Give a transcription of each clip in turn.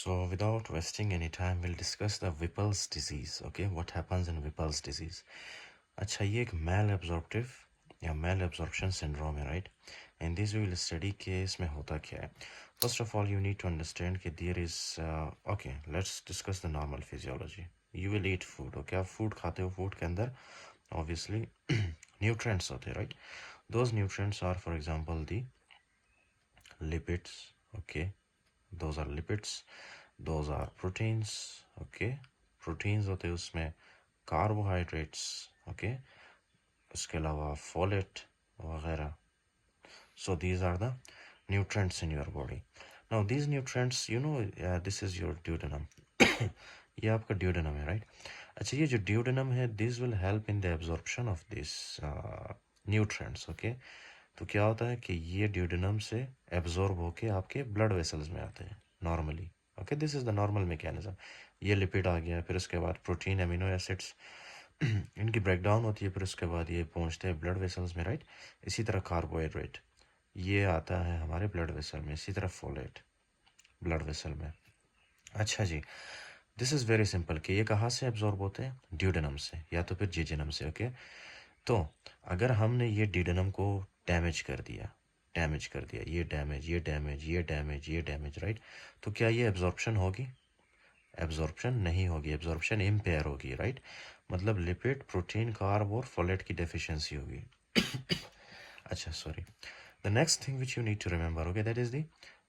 So without wasting any time, we'll discuss the Whipple's disease. Okay, what happens in Whipple's disease? अच्छा ये एक malabsorptive या malabsorption syndrome है, right? And this we will study कि इसमें होता क्या है. First of all, you need to understand कि there is okay. Let's discuss the normal physiology. You will eat food. Okay, आप food खाते हो, food के अंदर obviously nutrients होते हैं, right? Those nutrients are, for example, the lipids. Okay, those are lipids. Those are proteins. Okay, proteins होते हैं उसमें, carbohydrates. Okay, उसके अलावा folate वगैरह. So these are the nutrients in your body. Now these nutrients, this is your duodenum. ये आपका duodenum है, right? अच्छा ये जो duodenum है, this will help in the absorption of these nutrients. Okay, तो क्या होता है कि ये ड्यूडेनम से एब्जॉर्ब होके आपके ब्लड वेसल्स में आते हैं normally. Okay, this is the normal mechanism. ये लिपिड आ गया, फिर उसके बाद प्रोटीन, एमिनो एसिड्स, इनकी ब्रेकडाउन होती है, फिर उसके बाद ये पहुंचते हैं ब्लड वेसल्स में, राइट. इसी तरह कार्बोहाइड्रेट ये आता है हमारे ब्लड वेसल में, इसी तरह फोलेट ब्लड वेसल में. अच्छा जी, दिस इज़ वेरी सिंपल कि ये कहाँ से एब्जॉर्ब होते हैं, ड्यूडेनम से या तो फिर जेजेनम से. ओके, तो अगर हमने ये ड्यूडेनम को डैमेज कर दिया, ये डैमेज, ये डैमेज, ये डैमेज, ये डैमेज, राइट, तो क्या ये एब्जॉर्प्शन होगी? एब्जॉर्प्शन नहीं होगी, एब्जॉर्प्शन इम्पेयर होगी, राइट. मतलब लिपिड, प्रोटीन, कार्ब और फोलेट की डेफिशिएंसी होगी. अच्छा sorry, the next thing which you need to remember, okay, that is the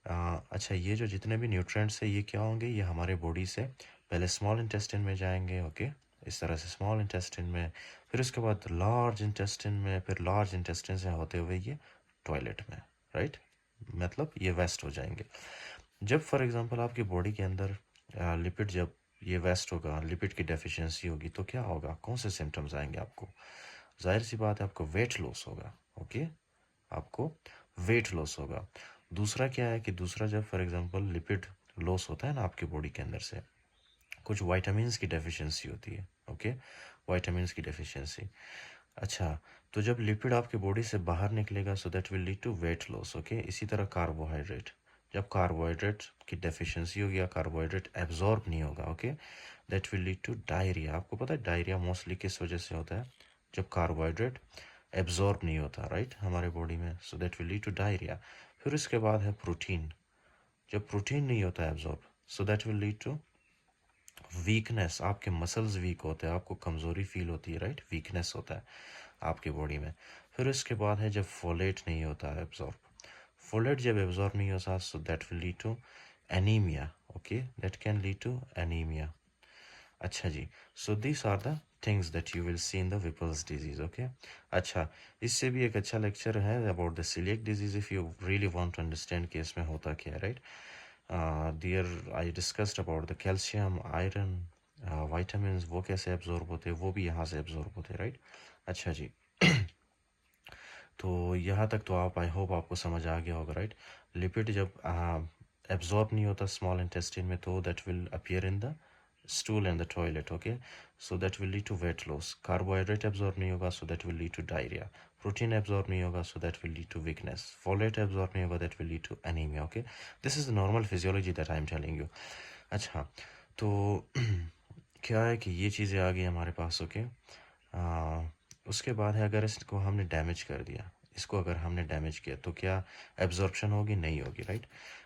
अच्छा ये जो जितने भी न्यूट्रिएंट्स है ये क्या होंगे, ये हमारे बॉडी से पहले स्मॉल इंटेस्टिन में जाएंगे. ओके, इस तरह से स्मॉल इंटेस्टिन में, फिर उसके बाद लार्ज इंटेस्टिन में, फिर लार्ज इंटेस्टिन से होते हुए ये टॉयलेट में, राइट. मतलब ये वेस्ट हो जाएंगे. जब फॉर एग्जांपल आपकी बॉडी के अंदर लिपिड, जब ये वेस्ट होगा, लिपिड की डेफिशिएंसी होगी, तो क्या होगा, कौन से सिम्टम्स आएंगे आपको? जाहिर सी बात है, आपको वेट लॉस होगा. ओके, आपको वेट लॉस होगा. दूसरा क्या है कि दूसरा, जब फॉर एग्जांपल लिपिड लॉस होता है ना आपकी बॉडी के अंदर से, कुछ वाइटामिन्स की डेफिशिएंसी होती है. ओके, वाइटामिन्स की डेफिशिएंसी. अच्छा, तो जब लिपिड आपके बॉडी से बाहर निकलेगा, so that will lead to weight loss. Okay, इसी तरह कार्बोहाइड्रेट, जब कार्बोहाइड्रेट की डेफिशिएंसी होगी या कार्बोहाइड्रेट एब्जॉर्ब नहीं होगा, okay, that will lead to diarrhoea. आपको पता है डायरिया मोस्टली किस वजह से होता है? जब कार्बोहाइड्रेट एब्जॉर्ब नहीं होता, राइट, हमारे बॉडी में, so that will lead to diarrhoea. फिर उसके बाद है प्रोटीन. जब प्रोटीन नहीं होता absorb, so that will lead to weakness. आपके मसल्स वीक होते हैं, आपको कमज़ोरी फील होती है, राइट, वीकनेस होता है आपकी बॉडी में. फिर उसके बाद है जब फोलेट नहीं होता है एब्जॉर्ब, फोलेट जब एब्जॉर्ब नहीं होता, so that will lead to anaemia. Okay, that can lead to anaemia. अच्छा जी, so this are the things that you will see in the Whipple's disease. Okay, अच्छा, इससे भी एक अच्छा लेक्चर है about the coeliac disease, if you really want to understand कि इसमें होता क्या है, right. There I discussed about the calcium, iron, vitamin, वो कैसे एब्जॉर्ब होते हैं, वो भी यहाँ से एब्जॉर्ब होते हैं, राइट. अच्छा जी, तो यहाँ तक तो आप, आई होप आपको समझ आ गया होगा, राइट. लिपिड जब एब्जॉर्ब नहीं होता स्मॉल इंटेस्टिन में, तो that will appear in the stool and the toilet. Okay, so that will lead to weight loss. Carbohydrate absorb नहीं होगा, so that will lead to diarrhea. Protein absorb नहीं होगा, so that will lead to weakness. Folate absorb नहीं होगा, that will lead to anemia. Okay, this is the normal physiology that I am telling you. अच्छा, तो क्या है कि ये चीज़ें आ गई हमारे पास. ओके, उसके बाद है, अगर इसको हमने डैमेज कर दिया, इसको अगर हमने डैमेज किया, तो क्या एब्जॉर्प्शन होगी? नहीं होगी, राइट.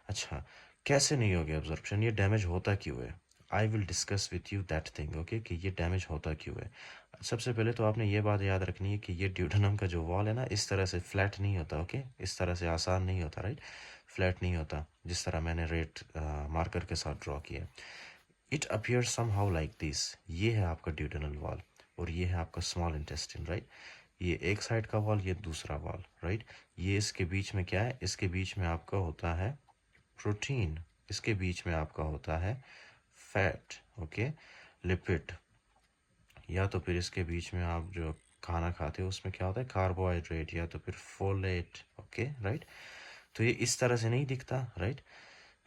अच्छा, कैसे नहीं होगी एब्जॉर्प्शन, ये डैमेज होता क्यों है? I will discuss with you that thing. Okay, कि ये डैमेज होता क्यों है. सबसे पहले तो आपने ये बात याद रखनी है कि ये ड्यूडेनम का जो वॉल है ना, इस तरह से फ्लैट नहीं होता. ओके, इस तरह से आसान नहीं होता, राइट, फ्लैट नहीं होता, जिस तरह मैंने रेड मार्कर के साथ ड्रॉ किया. It appear somehow like this. ये है आपका ड्यूडेनल वॉल, और ये है आपका स्मॉल इंटेस्टिन, राइट. ये एक साइड का वॉल, ये दूसरा वॉल, राइट. ये इसके बीच में क्या है, इसके बीच में आपका होता है प्रोटीन, इसके बीच में आपका होता है फैट. ओके, लिपिड, या तो फिर इसके बीच में आप जो खाना खाते हो उसमें क्या होता है, कार्बोहाइड्रेट, या तो फिर फोलेट. Okay, right. तो ये इस तरह से नहीं दिखता, राइट.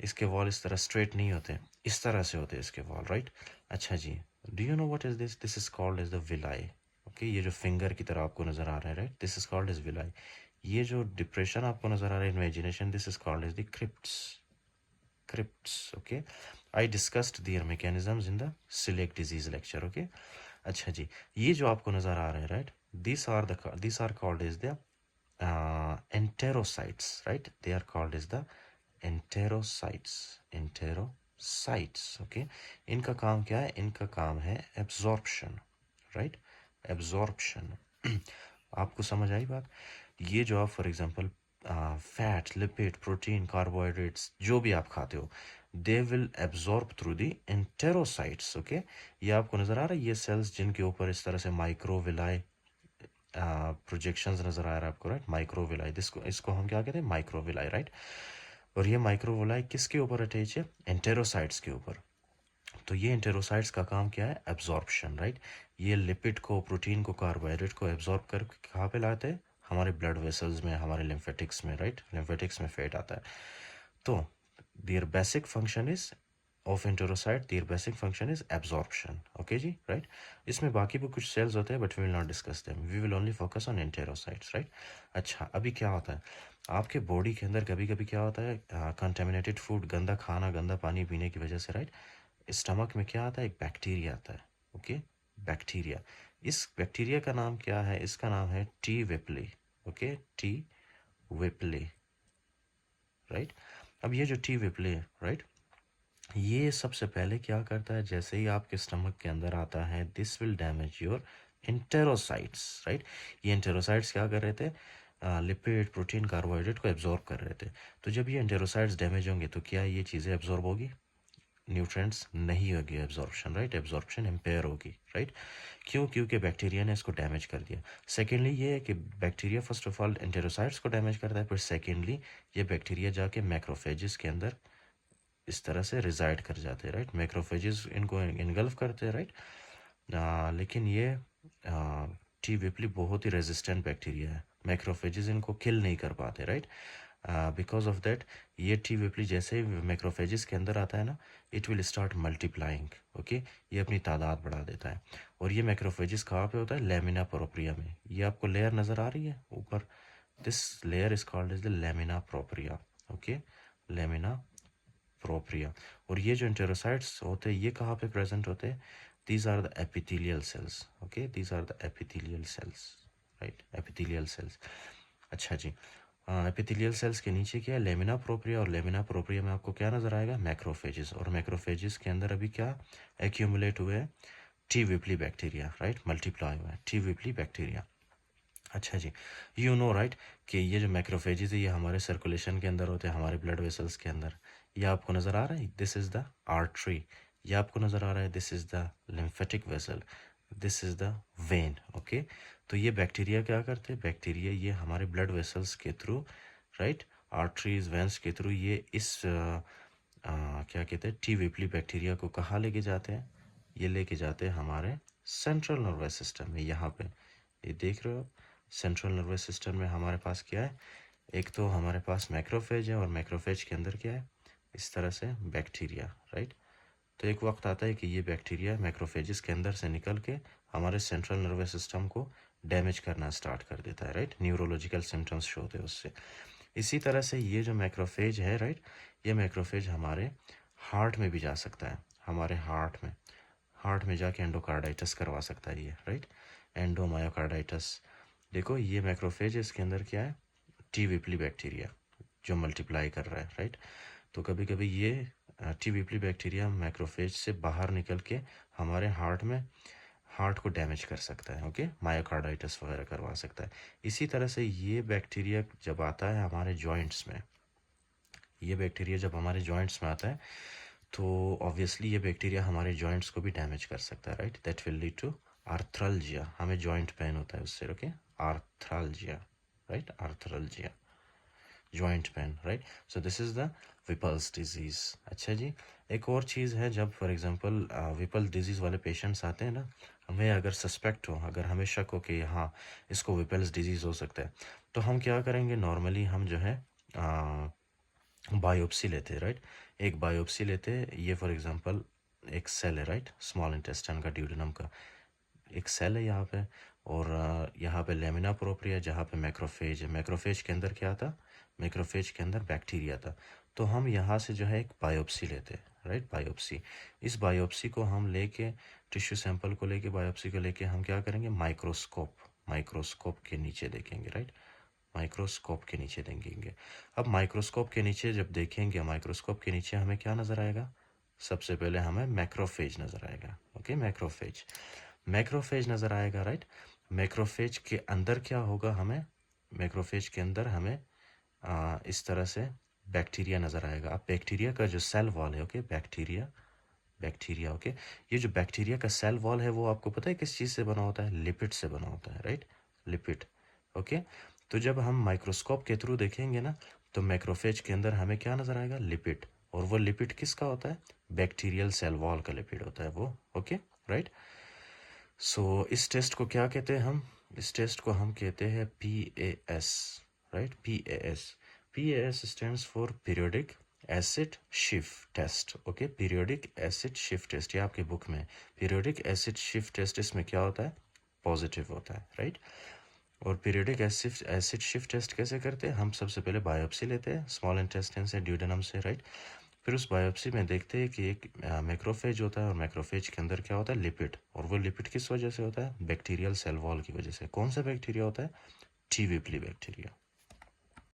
इसके वॉल इस तरह स्ट्रेट नहीं होते, इस तरह से होते हैं इसके वॉल, राइट. अच्छा जी, do you know what is this? This is called as the villi. Okay, ये जो फिंगर की तरह आपको नज़र आ रहा है, right, this is called as villi. ये जो डिप्रेशन आपको नज़र आ रहा है, imagination, this is called as the crypts. Crypts. Okay, I discussed their mechanisms in the coeliac disease lecture, okay. अच्छा जी, ये जो आपको नज़र आ रहा है, right, this are called is the enterocytes, right? They are called as the enterocytes, okay? इनका काम क्या है? इनका काम है absorption, right? Absorption. आपको समझ आई बात? ये जो आप for example fat, lipid, protein, carbohydrates जो भी आप खाते हो, they will absorb through the enterocytes, okay. ये आपको नज़र आ रहा है, ये सेल्स जिनके ऊपर इस तरह से माइक्रोविलाई प्रोजेक्शंस नज़र आ रहा है आपको, राइट, माइक्रोविलाई, इसको हम क्या कहते हैं? Microvilli, right. और ये माइक्रोविलाई किसके ऊपर अटैच है? एंटेरोसाइट्स के ऊपर। तो ये एंटेरोसाइट्स का काम क्या है? Absorption, right. ये लिपिड को, प्रोटीन को, कार्बोहाइड्रेट को एब्जॉर्ब कर कहाँ पे लाते हैं? हमारे ब्लड वेसल्स में, हमारे लिम्फेटिक्स में, राइट। लिम्फेटिक्स में फैट आता है। तो their basic function is of enterocyte, their basic function is absorption, okay जी, राइट। इसमें बाकी भी कुछ सेल्स होते हैं but we will not discuss them, we will only focus on enterocytes, right. अच्छा, अभी क्या होता है आपके बॉडी के अंदर? कभी कभी क्या होता है, कंटेमिनेटेड फूड, गंदा खाना, गंदा पानी पीने की वजह से, राइट, स्टमक में क्या आता है? एक बैक्टीरिया आता है, ओके, बैक्टीरिया। इस बैक्टीरिया का नाम क्या है? इसका नाम है टी विपली, ओके, टी विपली, राइट। अब ये जो टी विपली है, राइट, ये सबसे पहले क्या करता है? जैसे ही आपके स्टमक के अंदर आता है, this will damage your enterocytes, right. ये एंटेरोसाइट्स क्या कर रहे थे? लिपिड, प्रोटीन, कार्बोहाइड्रेट को एब्जॉर्ब कर रहे थे। तो जब ये एंटेरोसाइट्स डैमेज होंगे तो क्या ये चीज़ें एब्जॉर्ब होगी? न्यूट्रिएंट्स नहीं होगी एब्जॉर्प्शन, राइट, एब्जॉर्प्शन इम्पेयर होगी, राइट। क्यों? क्योंकि बैक्टीरिया ने इसको डैमेज कर दिया। सेकेंडली ये है कि बैक्टीरिया फर्स्ट ऑफ ऑल एंटेरोसाइट्स को डैमेज करता है, फिर सेकेंडली ये बैक्टीरिया जाके मैक्रोफेजेस के अंदर इस तरह से रिजाइड कर जाते हैं, राइट। मैक्रोफेजेस इनको इनगल्फ करते हैं, राइट। लेकिन ये टी विपली बहुत ही रेजिस्टेंट बैक्टीरिया है, मैक्रोफेजेस इनको किल नहीं कर पाते, राइट। बिकॉज ऑफ दैट ये टी विपली जैसे ही मैक्रोफेजेस के अंदर आता है ना, it will start multiplying, okay. ये अपनी तादाद बढ़ा देता है। और ये मैक्रोफेजेस कहाँ पे होता है? लेमिना प्रोप्रिया में। ये आपको लेयर नज़र आ रही है ऊपर, this layer is called as the lamina propria, okay, lamina propria. और ये जो एंटेरोसाइट्स होते हैं ये कहाँ पे प्रेजेंट होते हैं? These are the epithelial cells, okay, these are the epithelial cells, right, epithelial cells. अच्छा जी, एपिथेलियल सेल्स के नीचे क्या है? Lamina propria. और लेमिना प्रोप्रिया में आपको क्या नजर आएगा? मैक्रोफेजेस। और मैक्रोफेजेस के अंदर अभी क्या एक्यूमुलेट हुए हैं? टी विपली बैक्टीरिया, राइट, मल्टीप्लाई हुआ है टी विपली बैक्टीरिया। अच्छा जी, यू नो राइट कि ये जो मैक्रोफेजेस है ये हमारे सर्कुलेशन के अंदर होते हैं, हमारे ब्लड वेसल्स के अंदर। ये आपको नज़र आ रहा है, दिस इज़ द आर्टरी। ये आपको नज़र आ रहा है, this is the lymphatic vessel, this is the when, okay. तो ये बैक्टीरिया क्या करते हैं? बैक्टीरिया ये हमारे ब्लड वेसल्स के थ्रू, राइट, आर्टरीज, वेंस के थ्रू ये इस क्या कहते हैं, टी विपली बैक्टीरिया को कहाँ लेके जाते हैं? ये लेके जाते हैं हमारे सेंट्रल नर्वस सिस्टम में। यहाँ पे ये देख रहे हो, सेंट्रल नर्वस सिस्टम में हमारे पास क्या है? एक तो हमारे पास मैक्रोफेज है, और मैक्रोफेज के अंदर क्या है? इस तरह से बैक्टीरिया, राइट। तो एक वक्त आता है कि ये बैक्टीरिया मैक्रोफेजेस के अंदर से निकल के हमारे सेंट्रल नर्वस सिस्टम को डैमेज करना स्टार्ट कर देता है, राइट। न्यूरोलॉजिकल सिम्टम्स शो होते हैं उससे। इसी तरह से ये जो मैक्रोफेज है, राइट, ये मैक्रोफेज हमारे हार्ट में भी जा सकता है, हमारे हार्ट में जाके एंडोकार्डाइटिस करवा सकता है ये, राइट, एंडोमायोकार्डाइटिस। देखो ये मैक्रोफेज, इसके अंदर क्या है? टी विपली बैक्टीरिया जो मल्टीप्लाई कर रहा है, राइट। तो कभी कभी ये टी विपली बैक्टीरिया मैक्रोफेज से बाहर निकल के हमारे हार्ट को डैमेज कर सकता है, ओके, मायोकार्डाइटिस वगैरह करवा सकता है। इसी तरह से ये बैक्टीरिया जब आता है हमारे जॉइंट्स में, ये बैक्टीरिया जब हमारे जॉइंट्स में आता है तो ऑब्वियसली ये बैक्टीरिया हमारे जॉइंट्स को भी डैमेज कर सकता है, right. That will lead to arthralgia, हमें जॉइंट पेन होता है उससे, okay, arthralgia, right, arthralgia, joint pain, right. So this is the Whipple's disease. अच्छा जी, एक और चीज़ है, जब फॉर एग्जांपल विपल डिजीज़ वाले पेशेंट्स आते हैं ना, हमें अगर सस्पेक्ट हो, अगर हमें शक हो कि हाँ इसको विपल्स डिजीज़ हो सकता है, तो हम क्या करेंगे? नॉर्मली हम जो है बायोप्सी लेते हैं, राइट। एक बायोप्सी लेते हैं, ये फॉर एग्जांपल एक सेल है, राइट, स्मॉल इंटेस्टाइन का, ड्यूडेनम का एक सेल है यहाँ पे। और यहाँ पे लेमिना प्रोप्रिया, जहाँ पे मैक्रोफेज है। मैक्रोफेज के अंदर क्या था? मैक्रोफेज के अंदर बैक्टीरिया था। तो हम यहाँ से जो है एक बायोप्सी लेते हैं, राइट, बायोप्सी। इस बायोप्सी को हम लेके, टिश्यू सैंपल को लेके, बायोप्सी को लेके हम क्या करेंगे, माइक्रोस्कोप के नीचे देखेंगे, राइट, माइक्रोस्कोप के नीचे देखेंगे। अब माइक्रोस्कोप के नीचे जब देखेंगे, माइक्रोस्कोप के नीचे हमें क्या नज़र आएगा, सबसे पहले हमें मैक्रोफेज नज़र आएगा। ओके, मैक्रोफेज नज़र आएगा, राइट। मैक्रोफेज के अंदर क्या होगा, हमें मैक्रोफेज के अंदर हमें इस तरह से बैक्टीरिया नज़र आएगा। अब बैक्टीरिया का जो सेल वॉल है, ओके, बैक्टीरिया, ओके, ये जो बैक्टीरिया का सेल वॉल है वो आपको पता है किस चीज़ से बना होता है, लिपिड से बना होता है, राइट, लिपिड। ओके, तो जब हम माइक्रोस्कोप के थ्रू देखेंगे ना, तो मैक्रोफेज के अंदर हमें क्या नज़र आएगा, लिपिड। और वो लिपिड किसका होता है, बैक्टीरियल सेल वॉल का लिपिड होता है वो। Okay, right. सो इस टेस्ट को क्या कहते हैं हम, इस टेस्ट को हम कहते हैं PAS, right, PAS stands for periodic acid shift test. Okay, periodic acid shift test, ये आपके बुक में पीरियोडिक एसिड शिफ्ट टेस्ट, इसमें क्या होता है, पॉजिटिव होता है, राइट। और पीरियोडिक एसिड शिफ्ट टेस्ट कैसे करते हैं, हम सबसे पहले बायोप्सी लेते हैं स्मॉल इंटेस्टाइन से, ड्यूडेनम से, राइट। फिर उस बायोप्सी में देखते हैं कि एक मैक्रोफेज होता है, और मैक्रोफेज के अंदर क्या होता है, लिपिड। और वो लिपिड किस वजह से होता है, बैक्टीरियल सेल वॉल की वजह से। कौन सा बैक्टीरिया होता है, टी विपली बैक्टीरिया।